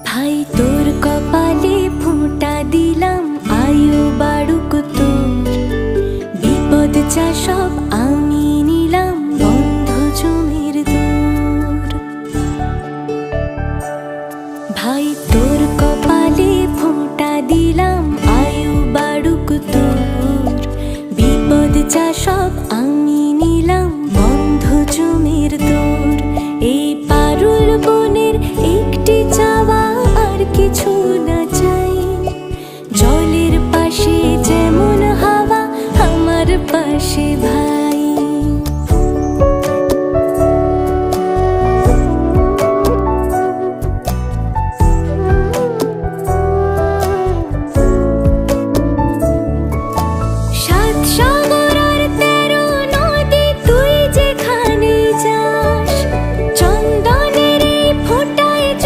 ভাই তোর কপালে ফোঁটা দিলাম, আয়ু বাড়ুক তোর। বিপদ যা সব আমি নিলাম, বন্ধ জমির দূর। ভাই তোর কপালে ফোঁটা দিলাম, আয়ু বাড়ুক তোর। বিপদ যা সব